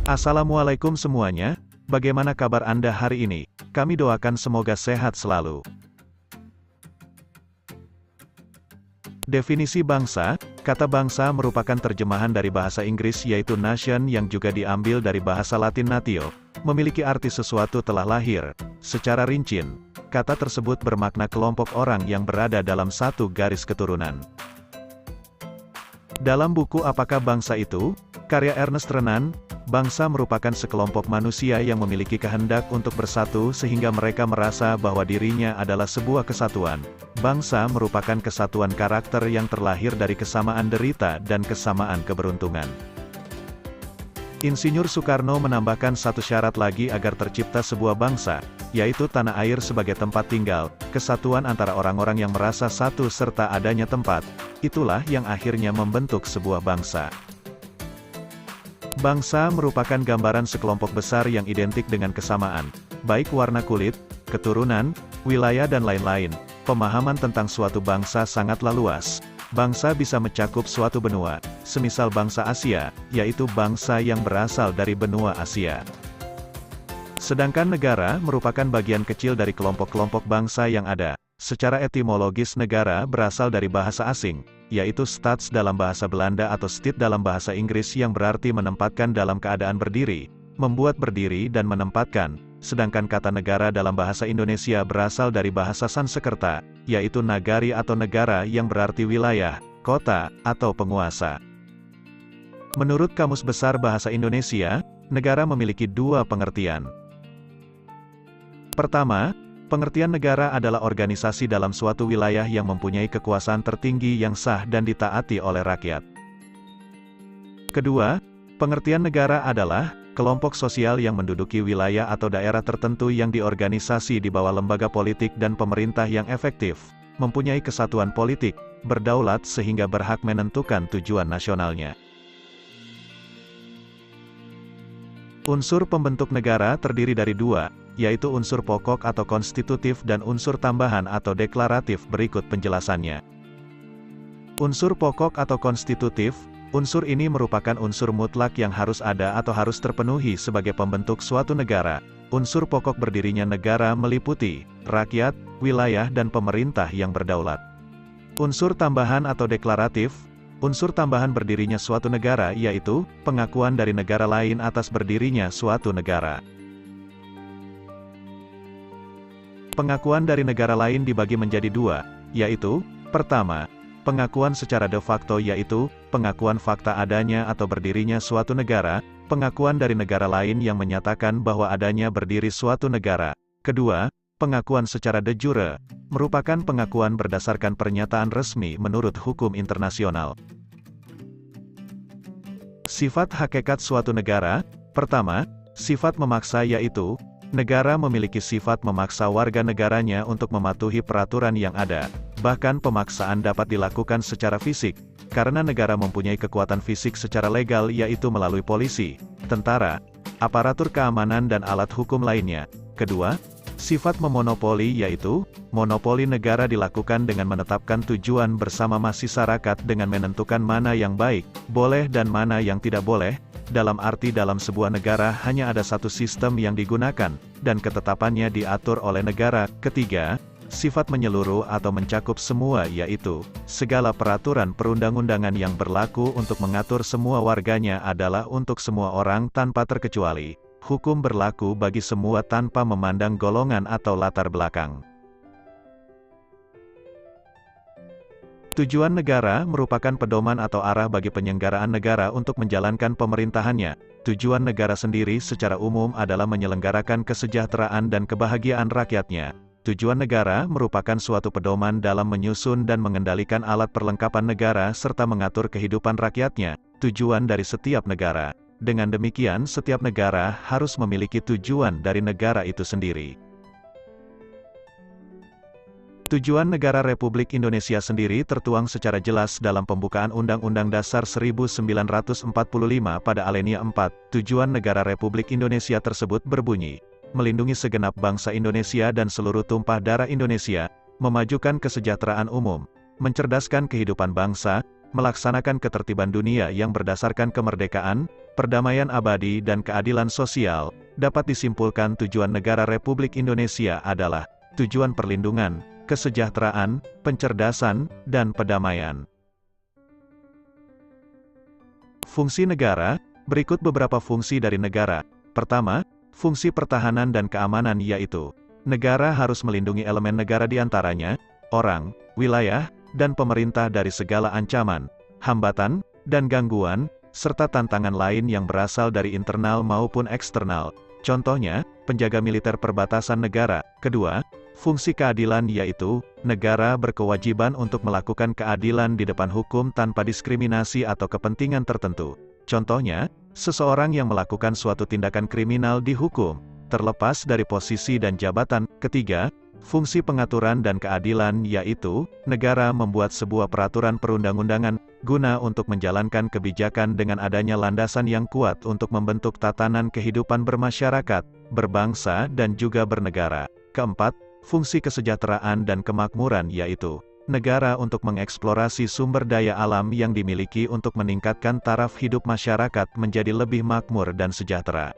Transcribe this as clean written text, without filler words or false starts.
Assalamualaikum semuanya, bagaimana kabar Anda hari ini? Kami doakan semoga sehat selalu. Definisi bangsa, kata bangsa merupakan terjemahan dari bahasa Inggris yaitu nation yang juga diambil dari bahasa Latin natio, memiliki arti sesuatu telah lahir. Secara rinci, kata tersebut bermakna kelompok orang yang berada dalam satu garis keturunan. Dalam buku Apakah Bangsa Itu? Karya Ernest Renan, bangsa merupakan sekelompok manusia yang memiliki kehendak untuk bersatu sehingga mereka merasa bahwa dirinya adalah sebuah kesatuan. Bangsa merupakan kesatuan karakter yang terlahir dari kesamaan derita dan kesamaan keberuntungan. Insinyur Soekarno menambahkan satu syarat lagi agar tercipta sebuah bangsa, yaitu tanah air sebagai tempat tinggal, kesatuan antara orang-orang yang merasa satu serta adanya tempat. Itulah yang akhirnya membentuk sebuah bangsa. Bangsa merupakan gambaran sekelompok besar yang identik dengan kesamaan, baik warna kulit, keturunan, wilayah dan lain-lain. Pemahaman tentang suatu bangsa sangatlah luas. Bangsa bisa mencakup suatu benua, semisal bangsa Asia, yaitu bangsa yang berasal dari benua Asia. Sedangkan negara merupakan bagian kecil dari kelompok-kelompok bangsa yang ada. Secara etimologis negara berasal dari bahasa asing, yaitu staats dalam bahasa Belanda atau state dalam bahasa Inggris yang berarti menempatkan dalam keadaan berdiri, membuat berdiri dan menempatkan, sedangkan kata negara dalam bahasa Indonesia berasal dari bahasa Sanskerta, yaitu nagari atau negara yang berarti wilayah, kota, atau penguasa. Menurut Kamus Besar Bahasa Indonesia, negara memiliki dua pengertian. Pertama, pengertian negara adalah organisasi dalam suatu wilayah yang mempunyai kekuasaan tertinggi yang sah dan ditaati oleh rakyat. Kedua, pengertian negara adalah kelompok sosial yang menduduki wilayah atau daerah tertentu yang diorganisasi di bawah lembaga politik dan pemerintah yang efektif, mempunyai kesatuan politik, berdaulat sehingga berhak menentukan tujuan nasionalnya. Unsur pembentuk negara terdiri dari dua, yaitu unsur pokok atau konstitutif dan unsur tambahan atau deklaratif. Berikut penjelasannya. Unsur pokok atau konstitutif, unsur ini merupakan unsur mutlak yang harus ada atau harus terpenuhi sebagai pembentuk suatu negara. Unsur pokok berdirinya negara meliputi rakyat, wilayah dan pemerintah yang berdaulat. Unsur tambahan atau deklaratif, unsur tambahan berdirinya suatu negara yaitu pengakuan dari negara lain atas berdirinya suatu negara. Pengakuan dari negara lain dibagi menjadi dua, yaitu, pertama, pengakuan secara de facto yaitu, pengakuan fakta adanya atau berdirinya suatu negara, pengakuan dari negara lain yang menyatakan bahwa adanya berdiri suatu negara. Kedua, pengakuan secara de jure, merupakan pengakuan berdasarkan pernyataan resmi menurut hukum internasional. Sifat hakikat suatu negara, pertama, sifat memaksa yaitu, negara memiliki sifat memaksa warga negaranya untuk mematuhi peraturan yang ada. Bahkan pemaksaan dapat dilakukan secara fisik, karena negara mempunyai kekuatan fisik secara legal yaitu melalui polisi, tentara, aparatur keamanan dan alat hukum lainnya. Kedua, sifat memonopoli yaitu, monopoli negara dilakukan dengan menetapkan tujuan bersama masyarakat dengan menentukan mana yang baik, boleh dan mana yang tidak boleh. Dalam arti dalam sebuah negara hanya ada satu sistem yang digunakan, dan ketetapannya diatur oleh negara. Ketiga, sifat menyeluruh atau mencakup semua yaitu, segala peraturan perundang-undangan yang berlaku untuk mengatur semua warganya adalah untuk semua orang tanpa terkecuali. Hukum berlaku bagi semua tanpa memandang golongan atau latar belakang. Tujuan negara merupakan pedoman atau arah bagi penyelenggaraan negara untuk menjalankan pemerintahannya. Tujuan negara sendiri secara umum adalah menyelenggarakan kesejahteraan dan kebahagiaan rakyatnya. Tujuan negara merupakan suatu pedoman dalam menyusun dan mengendalikan alat perlengkapan negara serta mengatur kehidupan rakyatnya. Tujuan dari setiap negara. Dengan demikian setiap negara harus memiliki tujuan dari negara itu sendiri. Tujuan negara Republik Indonesia sendiri tertuang secara jelas dalam pembukaan Undang-Undang Dasar 1945 pada alinea 4. Tujuan negara Republik Indonesia tersebut berbunyi, melindungi segenap bangsa Indonesia dan seluruh tumpah darah Indonesia, memajukan kesejahteraan umum, mencerdaskan kehidupan bangsa, melaksanakan ketertiban dunia yang berdasarkan kemerdekaan, perdamaian abadi dan keadilan sosial, dapat disimpulkan tujuan negara Republik Indonesia adalah tujuan perlindungan, kesejahteraan, pencerdasan, dan pendamaian. Fungsi negara. Berikut beberapa fungsi dari negara. Pertama, fungsi pertahanan dan keamanan yaitu, negara harus melindungi elemen negara diantaranya, orang, wilayah, dan pemerintah dari segala ancaman, hambatan, dan gangguan, serta tantangan lain yang berasal dari internal maupun eksternal. Contohnya, penjaga militer perbatasan negara. Kedua, fungsi keadilan yaitu, negara berkewajiban untuk melakukan keadilan di depan hukum tanpa diskriminasi atau kepentingan tertentu. Contohnya, seseorang yang melakukan suatu tindakan kriminal dihukum, terlepas dari posisi dan jabatan. Ketiga, fungsi pengaturan dan keadilan yaitu, negara membuat sebuah peraturan perundang-undangan, guna untuk menjalankan kebijakan dengan adanya landasan yang kuat untuk membentuk tatanan kehidupan bermasyarakat, berbangsa dan juga bernegara. Keempat, fungsi kesejahteraan dan kemakmuran yaitu, negara untuk mengeksplorasi sumber daya alam yang dimiliki untuk meningkatkan taraf hidup masyarakat menjadi lebih makmur dan sejahtera.